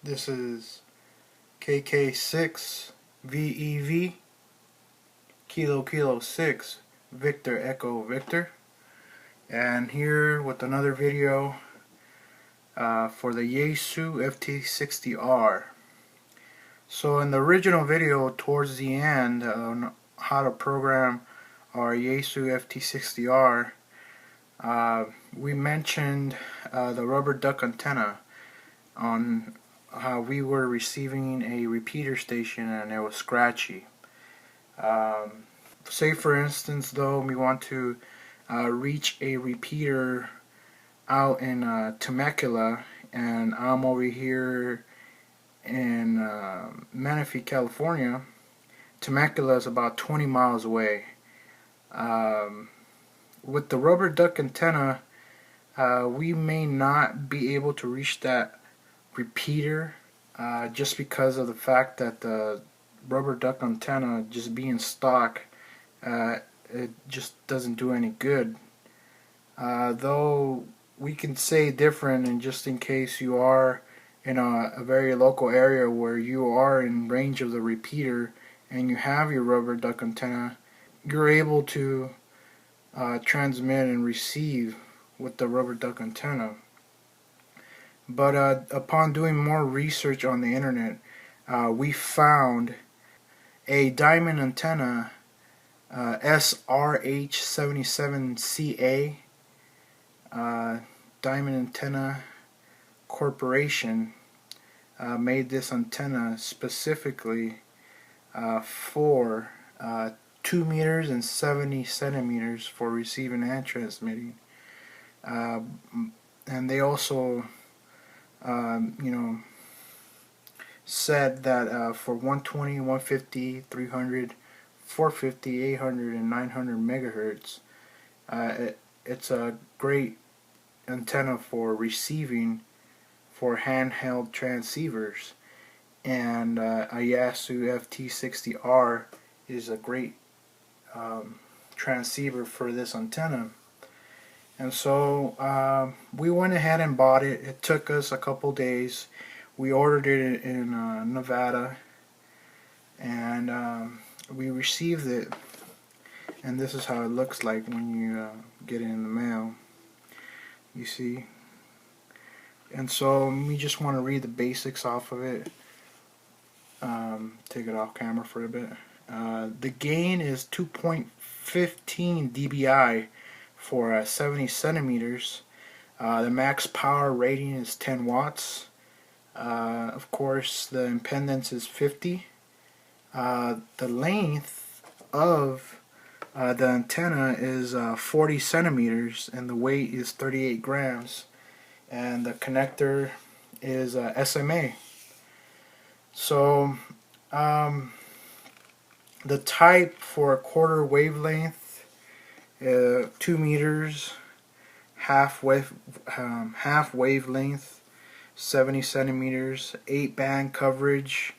This is KK6VEV Kilo Kilo 6 Victor Echo Victor, and here with another video for the Yaesu FT-60R. So in the original video towards the end on how to program our Yaesu FT-60R, we mentioned the rubber duck antenna on how we were receiving a repeater station and it was scratchy. Say for instance though we want to reach a repeater out in Temecula, and I'm over here in Menifee, California. Temecula is about 20 miles away. With the rubber duck antenna, we may not be able to reach that repeater just because of the fact that the rubber duck antenna, just being stock, it just doesn't do any good. Though we can say different, and just in case you are in a very local area where you are in range of the repeater and you have your rubber duck antenna, you're able to transmit and receive with the rubber duck antenna. But upon doing more research on the internet, we found a Diamond Antenna SRH77CA. Diamond Antenna Corporation made this antenna specifically for 2 meters and 70 centimeters for receiving and transmitting. And they also said that for 120, 150, 300, 450, 800, and 900 megahertz, it's a great antenna for receiving for handheld transceivers, and a Yaesu FT-60R is a great transceiver for this antenna. And so we went ahead and bought it. It took us a couple days. We ordered it in Nevada, and we received it, and this is how it looks like when you get it in the mail. You see? And so we just want to read the basics off of it. Take it off camera for a bit. The gain is 2.15 dBi for 70 centimeters. The max power rating is 10 watts. Of course, the impedance is 50. The length of the antenna is 40 centimeters, and the weight is 38 grams. And the connector is SMA. So the type for a quarter wavelength, 2 meters, half wavelength, 70 centimeters, 8 band coverage,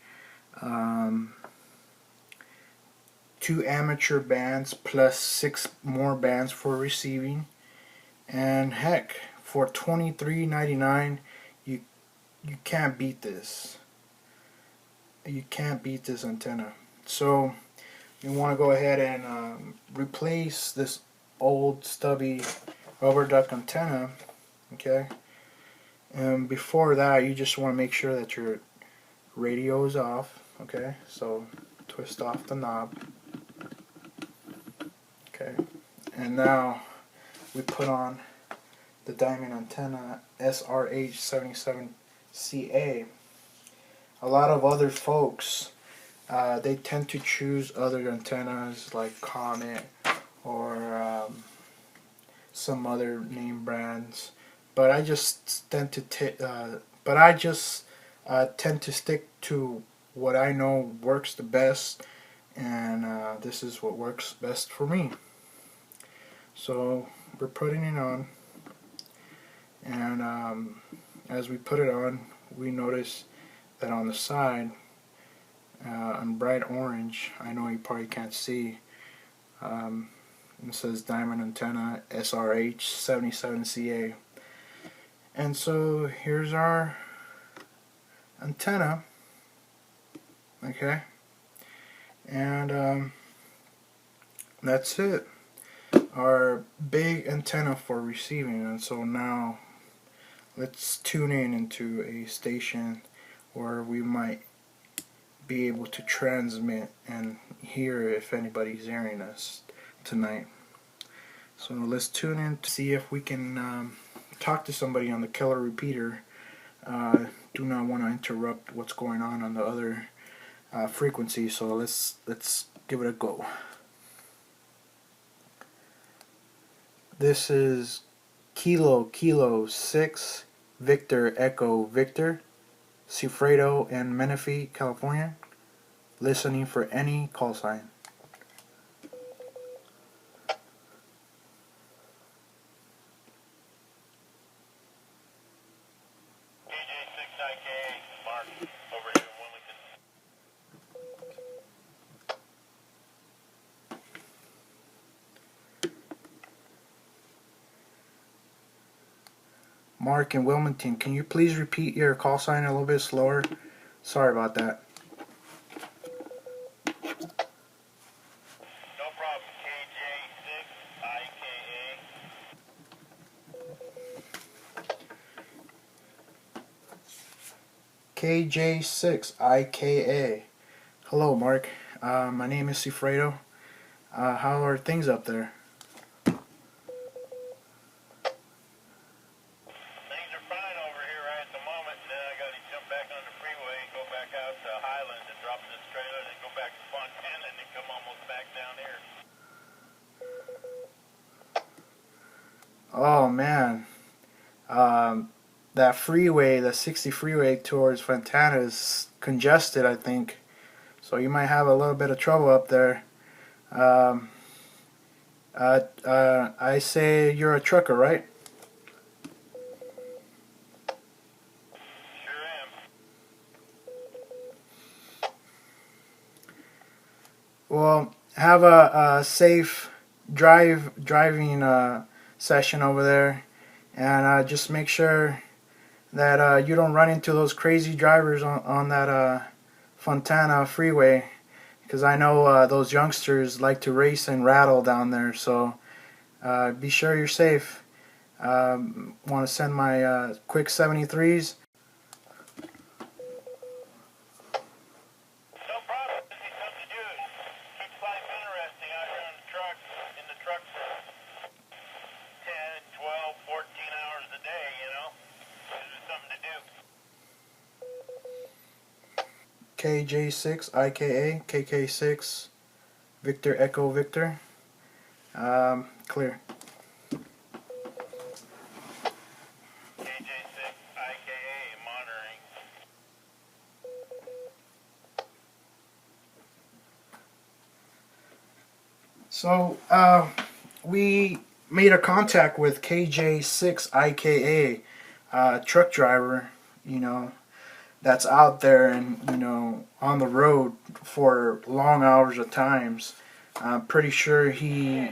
2 amateur bands plus 6 more bands for receiving, and heck, for $23.99 you can't beat this. You can't beat this antenna. So you want to go ahead and replace this old stubby rubber duck antenna, okay? And before that, you just want to make sure that your radio is off, okay? So twist off the knob, okay? And now we put on the Diamond Antenna SRH77CA. A lot of other folks, they tend to choose other antennas like Comet or some other name brands, but I just tend to tend to stick to what I know works the best, and this is what works best for me. So we're putting it on, and as we put it on, we notice that on the side, in bright orange, I know you probably can't see, it says Diamond Antenna SRH77CA. And so here's our antenna, okay, and that's it. Our big antenna for receiving. And so now let's tune in into a station where we might be able to transmit and hear if anybody's hearing us tonight. So let's tune in to see if we can talk to somebody on the Keller repeater. Do not want to interrupt what's going on the other frequency, so let's give it a go. This is Kilo 6 Victor Echo Victor, Cifredo and Menifee, California. Listening for any call sign. KJ6IKA, Mark, over here in Wilmington. Mark in Wilmington, can you please repeat your call sign a little bit slower? Sorry about that. No problem. KJ6IKA. KJ6IKA. Hello, Mark. My name is Cifredo. How are things up there? Things are fine over here right at the moment. Then I got to jump back on the freeway and go back out to Highland and drop this trailer, then go back to Fontana and then come almost back down here. Oh, man. That freeway, the 60 freeway towards Fontana is congested, I think. So you might have a little bit of trouble up there. I say you're a trucker, right? Sure am. Well, have a safe driving session over there, and just make sure that you don't run into those crazy drivers on that Fontana freeway, because I know those youngsters like to race and rattle down there. So be sure you're safe. Want to send my quick 73s. No problem. This is something to do. Keeps life interesting out here in the truck for 10, 12, 14 hours a day, you know? This is something to do. KJ6IKA, KK6, Victor Echo Victor. Clear. KJ6IKA monitoring. So, we made a contact with KJ6IKA, truck driver, that's out there and, on the road for long hours at times. I'm pretty sure he,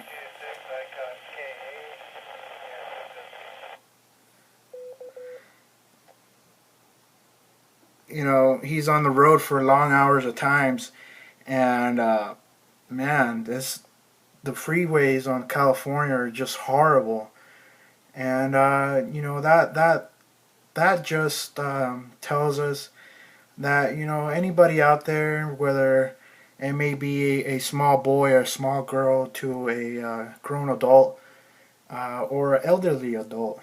he's on the road for long hours at times. And, man, the freeways on California are just horrible. And, that just tells us that anybody out there, whether it may be a small boy or a small girl to a grown adult or elderly adult,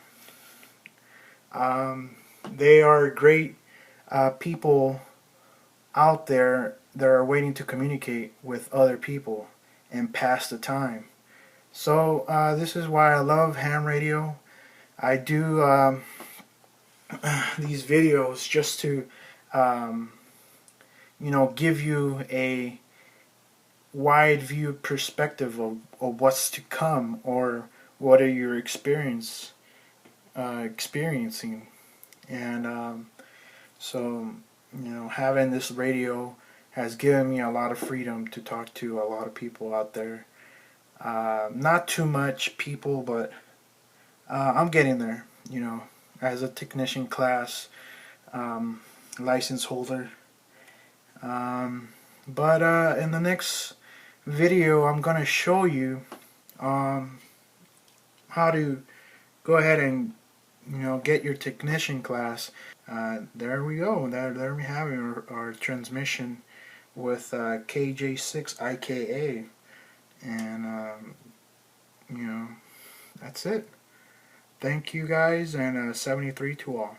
they are great people out there that are waiting to communicate with other people and pass the time. So this is why I love ham radio. I do these videos just to give you a wide view perspective of what's to come, or what are you experiencing. And so having this radio has given me a lot of freedom to talk to a lot of people out there. Not too much people, but I'm getting there. As a technician class, license holder. But in the next video, I'm gonna show you how to go ahead and get your technician class. There we go. There we have our transmission with KJ6IKA, and that's it. Thank you guys, and 73 to all.